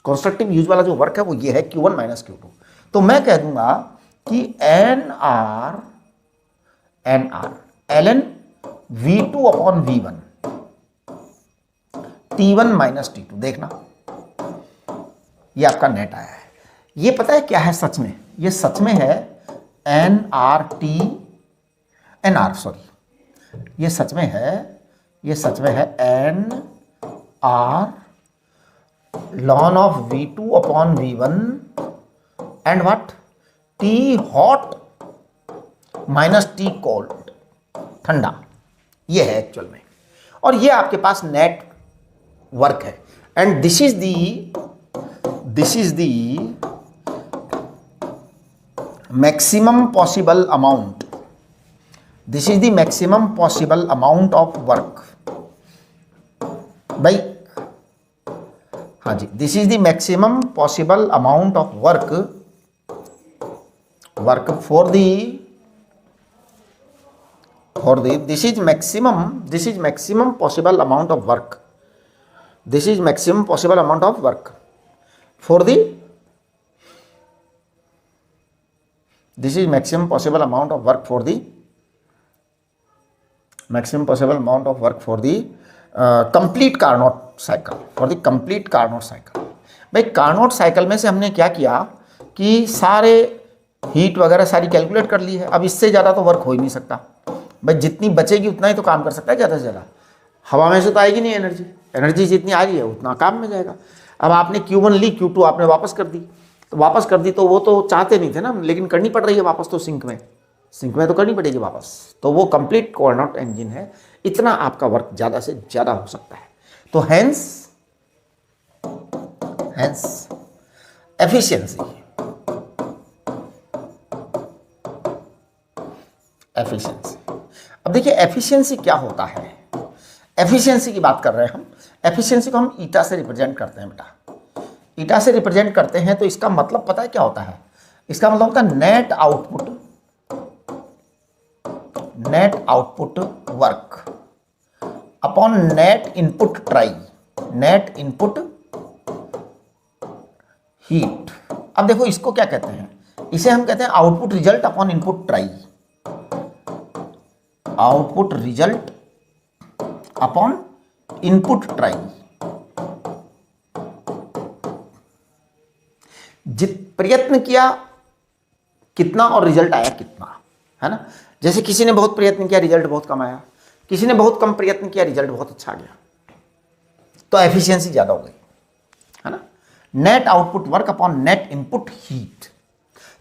कंस्ट्रक्टिव यूज वाला जो वर्क है वो ये है, Q1 - Q2। तो मैं कह दूंगा कि NR ln V2/V1 T1 - T2। देखना ये आपका नेट आया है। ये पता है क्या है सच में? ये सच में है ये सच में है NR ln of V2/V1 and what? T hot - T cold, ठंडा। ये है एक्चुअल में, और ये आपके पास नेट वर्क है। And this is the maximum possible amount. This is the maximum possible amount of work भाई। हाँ जी, this is the maximum possible amount of work for this is maximum possible amount of work for the complete Carnot cycle, भाई Carnot cycle में से हमने क्या किया कि सारे हीट वगैरह सारी कैलकुलेट कर ली है। अब इससे ज़्यादा तो वर्क हो ही नहीं सकता भाई, जितनी बचेगी उतना ही तो काम कर सकता है ज़्यादा से ज़्यादा। हवा में से तो आएगी नहीं एनर्जी जितनी आ रही है उतना काम में जाएगा। अब आपने Q1 ली, Q2 आपने वापस कर दी, तो वो तो चाहते नहीं थे ना, लेकिन करनी पड़ रही है वापस, तो सिंक में तो करनी पड़ेगी वापस। तो वो कंप्लीट कार्नोट इंजन है, इतना आपका वर्क ज़्यादा से ज़्यादा हो सकता है। तो हेंस एफिशिएंसी। अब देखिए एफिशिएंसी क्या होता है। एफिशिएंसी की बात कर रहे हैं हम। एफिशिएंसी को हम ईटा से रिप्रेजेंट करते हैं बेटा, ईटा से रिप्रेजेंट करते हैं। तो इसका मतलब पता है क्या होता है? इसका मतलब होता है net output work upon net input try. Net input heat. अब देखो इसको क्या कहते हैं, इसे हम कहते हैं output result upon input try, output result upon input try. प्रयत्न किया कितना और रिजल्ट आया कितना, है ना। जैसे किसी ने बहुत प्रयत्न किया, रिजल्ट बहुत कम आया, किसी ने बहुत कम प्रयत्न किया, रिजल्ट बहुत अच्छा गया, तो एफिशिएंसी ज्यादा हो गई, है ना। Net output work upon net input heat.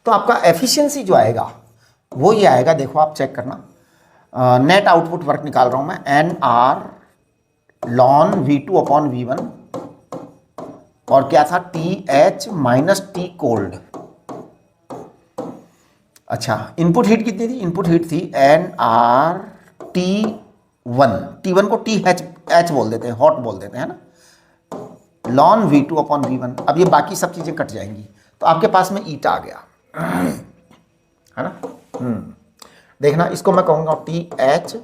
तो आपका एफिशिएंसी जो आएगा वो ये आएगा, देखो आप चेक करना, नेट आउटपुट वर्क निकाल रहा हूं मैं, N R lawn V2 upon V1, और क्या था TH माइनस टी कोल्ड। अच्छा, इनपुट हीट कितनी थी, इनपुट हीट थी NR T1 को TH बोल देते हैं, हॉट बोल देते हैं ना, लॉन V2 अपॉन V1। अब ये बाकी सब चीजें कट जाएंगी तो आपके पास में ईटा आ गया, है ना। देखना, इसको मैं कहूंगा TH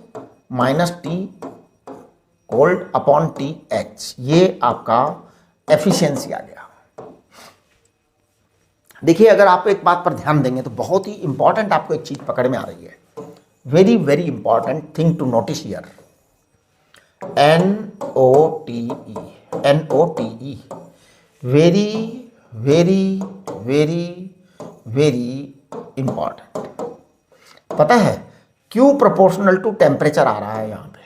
minus T cold upon TH, ये आपका एफिशिएंसी आ गया। देखिए, अगर आप एक बात पर ध्यान देंगे तो बहुत ही इंपॉर्टेंट आपको एक चीज पकड़ में आ रही है, very very important thing to notice here, NOTE, very very very very important. पता है Q प्रोपोर्शनल टू टेम्परेचर आ रहा है यहां पे,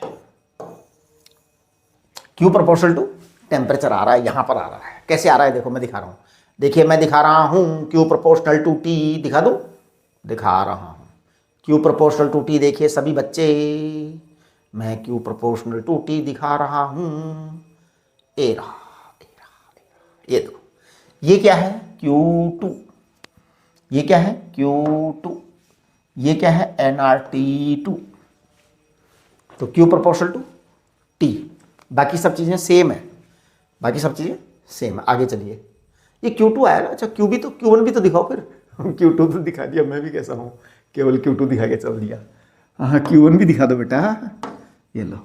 Q प्रोपोर्शनल टू टेम्परेचर आ रहा है, यहां पर आ रहा है। कैसे आ रहा है, देखो मैं दिखा रहा हूं, देखिए मैं दिखा रहा हूं Q प्रोपोर्शनल टू T, दिखा दूं, दिखा रहा हूं Q प्रोपोर्शनल टू T। देखिए सभी बच्चे, मैं Q प्रोपोर्शनल टू T दिखा रहा हूं, ए रहा, ये देखो, ये क्या है Q2, ये क्या है Q2, ये क्या है nRT2, तो Q प्रोपोर्शनल टू T। बाकी सब चीजें सेम है, बाकी सब चीजें सेम है। आगे चलिए, ये Q2 आया ना, अच्छा Q भी तो, Q1 भी तो दिखाओ फिर। Q2 तो दिखा दिया, मैं भी कैसा हूँ, केवल Q2 दिखा के चल दिया। हाँ, Q1 भी दिखा दो बेटा, ये लो,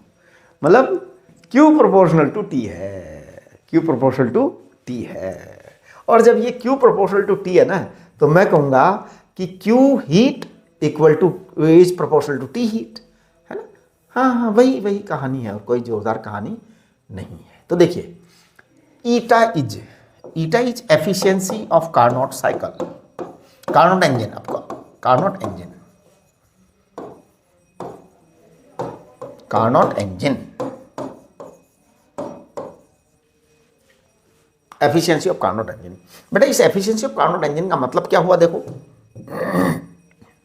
मतलब Q प्रोपोर्शनल टू T है, Q प्रोपोर्शनल टू T है। और जब ये Q प्रोपोर्शनल टू T है ना, तो मैं कहूँगा कि Q heat equal to is proportional to T heat, है ना। हाँ हाँ, वही वही कहानी है, और कोई जोरदार कहानी नहीं है। तो देखिए, eta is efficiency of Carnot cycle, Carnot engine, आपका Carnot engine, Carnot engine, efficiency of Carnot engine. बेटा, इस एफिशिएंसी ऑफ कार्नोट इंजन का मतलब क्या हुआ, देखो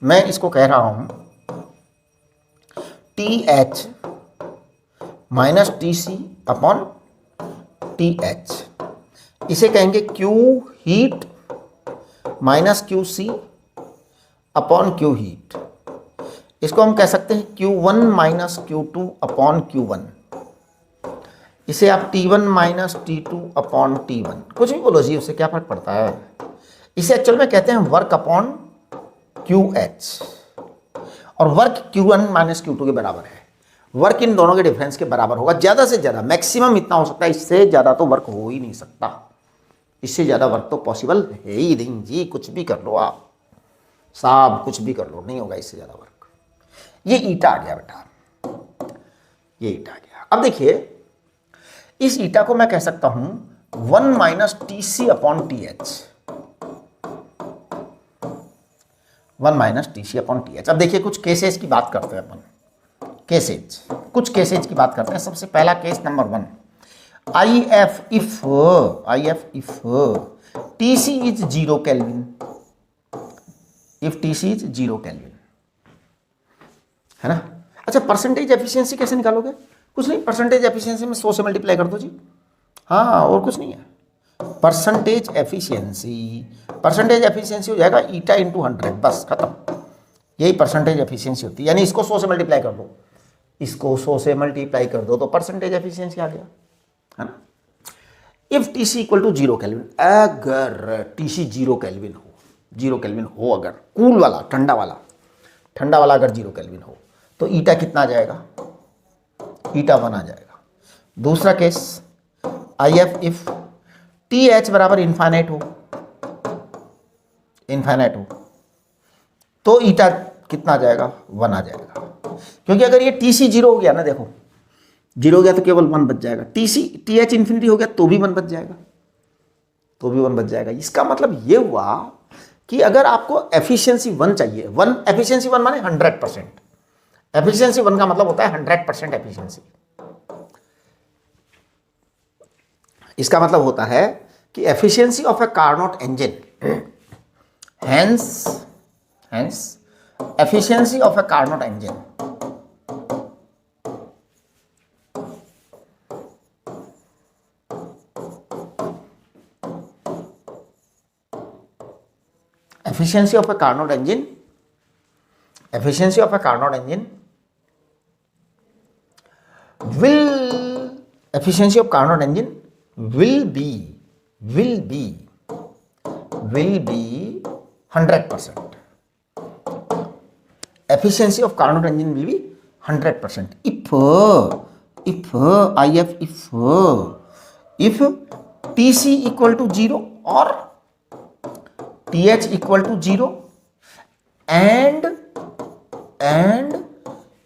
मैं इसको कह रहा हूं TH minus TC upon TH, इसे कहेंगे Q heat minus QC upon Q heat. इसको हम कह सकते हैं Q1 minus Q2 upon Q1, इसे आप T1 minus T2 upon T1, कुछ भी बोलो जी, उससे क्या फर्क पड़ता है। इसे एक्चुअल में कहते हैं वर्क अपॉन QH, और वर्क Q1 माइनस Q2 के बराबर है। वर्क इन दोनों के डिफरेंस के बराबर होगा, ज्यादा से ज्यादा, मैक्सिमम इतना हो सकता है, इससे ज्यादा तो वर्क हो ही नहीं सकता, इससे ज्यादा वर्क तो पॉसिबल है ही नहीं जी। कुछ भी कर लो आप साहब, कुछ भी कर लो, नहीं होगा इससे ज्यादा वर्क। ये ईटा आ गया बेटा, ये ईटा आ गया। अब देखिए, इस ईटा को मैं कह सकता हूं 1 minus TC upon TH, 1 minus TC upon TH। अब देखिए, कुछ केसेस की बात करते हैं अपन, केसेज, कुछ केसेज की बात करते हैं। सबसे पहला case number 1, IF if TC is 0 kelvin, if TC is 0 kelvin, है ना। अच्छा, परसेंटेज एफिशिएंसी कैसे निकालोगे, कुछ नहीं, परसेंटेज एफिशिएंसी में 100 से मल्टीप्लाई कर दो जी, हाँ, और कुछ नहीं है। परसेंटेज एफिशिएंसी हो जाएगा ईटा इंटू 100, बस खत्म, यही परसेंटेज एफिशिएंसी होती है। यानी इसको 100 से मल्टीप्लाई कर दो, इसको 100 से मल्टीप्लाई कर दो, तो परसेंटेज एफिशिएंसी आ गया, है ना। If TC equal to 0 kelvin, अगर TC 0 केल्विन हो, 0 केल्विन हो, अगर कूल वाला, ठंडा वाला अगर 0 केल्विन हो, तो ईटा कितना आ जाएगा, ईटा 1 आ जाएगा। दूसरा case, I F if T H बराबर इन्फाइनाइट हो, इन्फाइनाइट हो, तो ईटा कितना आ जाएगा, 1 आ जाएगा। क्योंकि अगर ये टी सी जीरो हो गया ना, देखो जीरो हो गया तो केवल 1 बच जाएगा, टी एच इन्फिनिटी हो गया तो भी 1 बच जाएगा, तो भी 1 बच जाएगा। इसका मतलब ये हुआ कि अगर आपको एफिशिएंसी 1 चाहिए, 1 एफिशिएंसी 1 माने 100%, एफिशिएंसी 1 का मतलब होता है 100% एफिशिएंसी। इसका मतलब होता है कि efficiency of A Carnot engine, hence efficiency of a Carnot engine efficiency of a Carnot engine will be 100%. Efficiency of Carnot engine will be 100%. If TC equal to 0 or TH equal to 0, and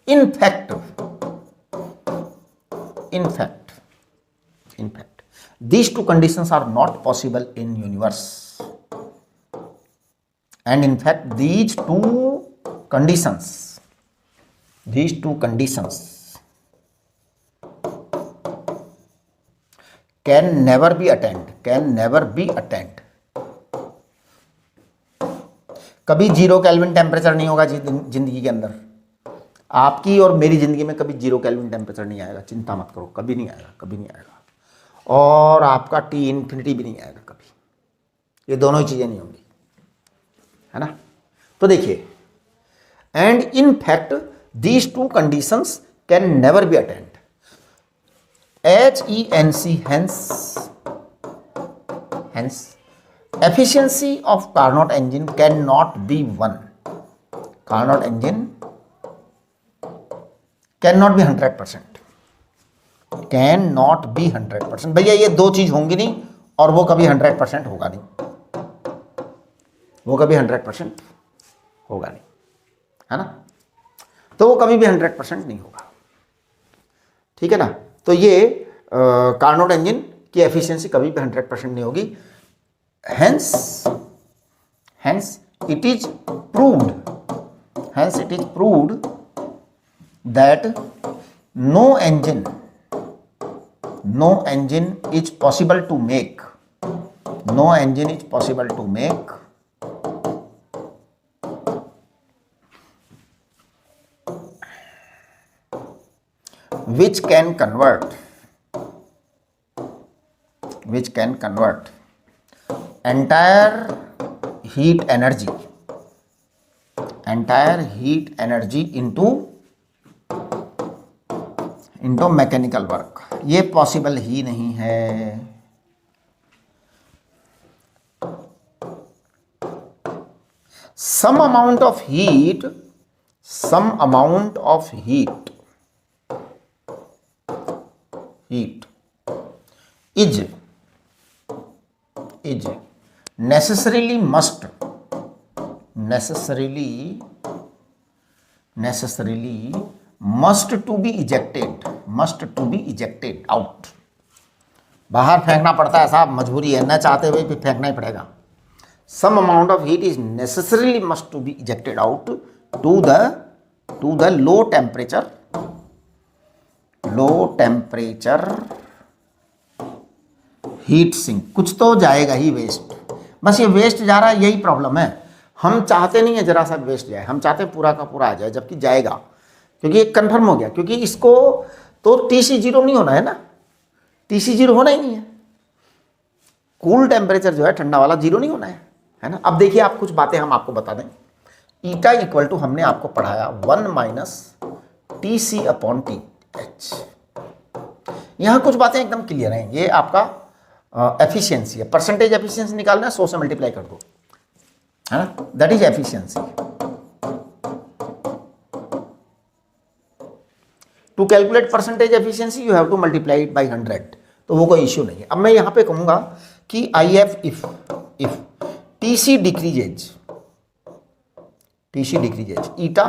in fact these two conditions are not possible in universe, and in fact these two conditions can never be attained. कभी 0 kelvin temperature नहीं होगा जिंदगी के अंदर, आपकी और मेरी जिंदगी में कभी 0 केल्विन टेम्परेचर नहीं आएगा, चिंता मत करो, कभी नहीं आएगा। और आपका टी इन्फिनिटी भी नहीं आएगा कभी, ये दोनों ही चीजें नहीं होंगी, है ना। तो देखिए, and in fact these two conditions can never be attained. Hence efficiency of Carnot engine cannot be 1. Carnot engine cannot be 100%. Cannot be 100%। भैया ये दो चीज होंगी नहीं, और वो कभी 100% होगा नहीं, वो कभी 100% होगा नहीं, है ना। तो वो कभी भी 100% नहीं होगा, ठीक है ना। तो ये कार्नोट इंजन की एफिशिएंसी कभी भी 100% नहीं होगी। Hence it is proved that no engine is possible to make which can convert entire heat energy into mechanical work. ये पॉसिबल ही नहीं है। some amount of heat is necessarily must to be ejected out। बाहर फेंकना पड़ता है साहब, मजबूरी है, न चाहते हुए भी फेंकना ही पड़ेगा। some amount of heat is necessarily must to be ejected out to the low temperature heat sink. कुछ तो जाएगा ही वेस्ट, बस ये वेस्ट जा रहा है, यही प्रॉब्लम है। हम चाहते नहीं है जरा सा वेस्ट जाए, हम चाहते हैं पूरा का पूरा आ जाए, जबकि जाएगा, क्योंकि ये कंफर्म हो गया, क्योंकि इसको तो TC 0 नहीं होना है ना, TC 0 होना ही नहीं है। कूल टेम्परेचर जो है ठंडा वाला 0 नहीं होना है ना। अब देखिए, आप कुछ बातें हम आपको बता दें। ईटा इक्वल टू हमने आपको पढ़ाया 1 - TC/TH। यहां कुछ बातें एकदम क्लियर हैं। ये आपका एफिशिएंसी है, परसेंटेज एफिशिएंसी निकालना है, 100 से मल्टीप्लाई कर दो, है ना, that is efficiency. To calculate percentage efficiency you have to multiply it by 100। तो वो कोई इश्यू नहीं है। अब मैं यहाँ पे कहूँगा कि I F if TC decreases eta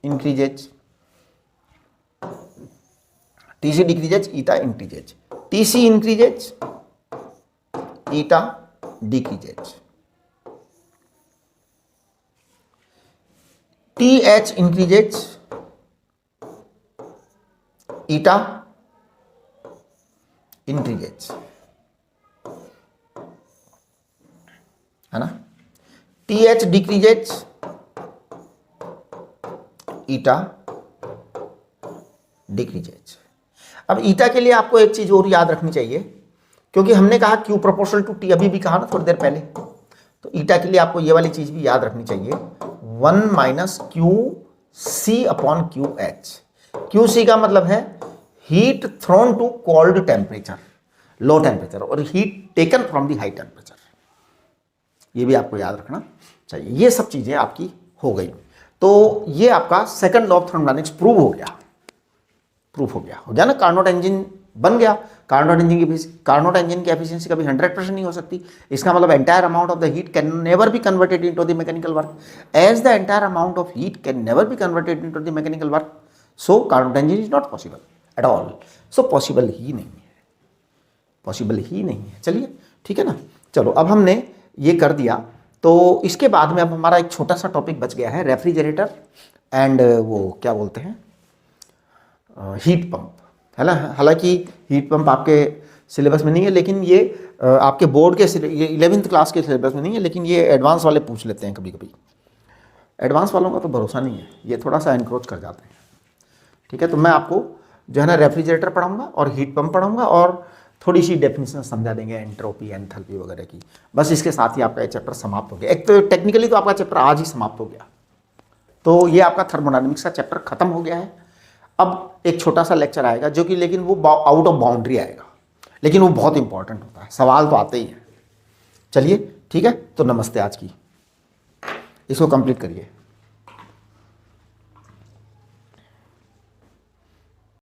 increases, TC decreases eta increases, TC increases eta decreases, TH increases eta increases, है ना, टीएच डिक्रीजेज ईटा डिक्रीजेज। अब ईटा के लिए आपको एक चीज और याद रखनी चाहिए, क्योंकि हमने कहा क्यू प्रोपोर्शनल टू टी, अभी भी कहा ना थोड़ी देर पहले, तो ईटा के लिए आपको ये वाली चीज भी याद रखनी चाहिए, 1 minus Q C upon Q H. Q C का मतलब है heat thrown to cold temperature, low temperature, और heat taken from the high temperature, ये भी आपको याद रखना चाहिए। ये सब चीजें आपकी हो गई। तो ये आपका second law of thermodynamics prove हो गया ना। कार्नोट इंजन बन गया। कार्नोट इंजन की एफिशिएंसी कभी 100% नहीं हो सकती। इसका मतलब entire amount of the heat can never be converted into the mechanical work, as the entire amount of heat can never be converted into the mechanical work, so Carnot engine is not possible at all. So possible ही नहीं है। चलिए ठीक है ना। चलो अब हमने ये कर दिया, तो इसके बाद में अब हमारा एक छोटा सा टॉपिक बच गया है, रेफ्रिजरेटर एंड वो क्या बोलते हैं, हीट पंप, है ना। हालांकि हीट पंप आपके सिलेबस में नहीं है, लेकिन ये आपके बोर्ड के 11th क्लास के सिलेबस में नहीं है, लेकिन ये एडवांस वाले पूछ लेते हैं कभी कभी। एडवांस वालों का तो भरोसा नहीं है, ये थोड़ा सा एनक्रोच कर जाते हैं। ठीक है, तो मैं आपको जो है ना रेफ्रिजरेटर पढ़ाऊंगा और हीट पंप पढ़ाऊंगा और थोड़ी सी डेफिनेशन समझा देंगे एंट्रोपी एंथैल्पी वगैरह की। बस इसके साथ ही आपका ये चैप्टर समाप्त हो गया। एक तो टेक्निकली तो आपका चैप्टर आज ही समाप्त हो गया, तो ये आपका थर्मोडायनेमिक्स का चैप्टर खत्म हो गया है। अब एक छोटा सा लेक्चर आएगा जो कि लेकिन वो आउट ऑफ बाउंड्री आएगा, लेकिन वो बहुत इंपॉर्टेंट होता है, सवाल तो आते ही हैं। चलिए ठीक है, तो नमस्ते। आज की इसको कंप्लीट करिए।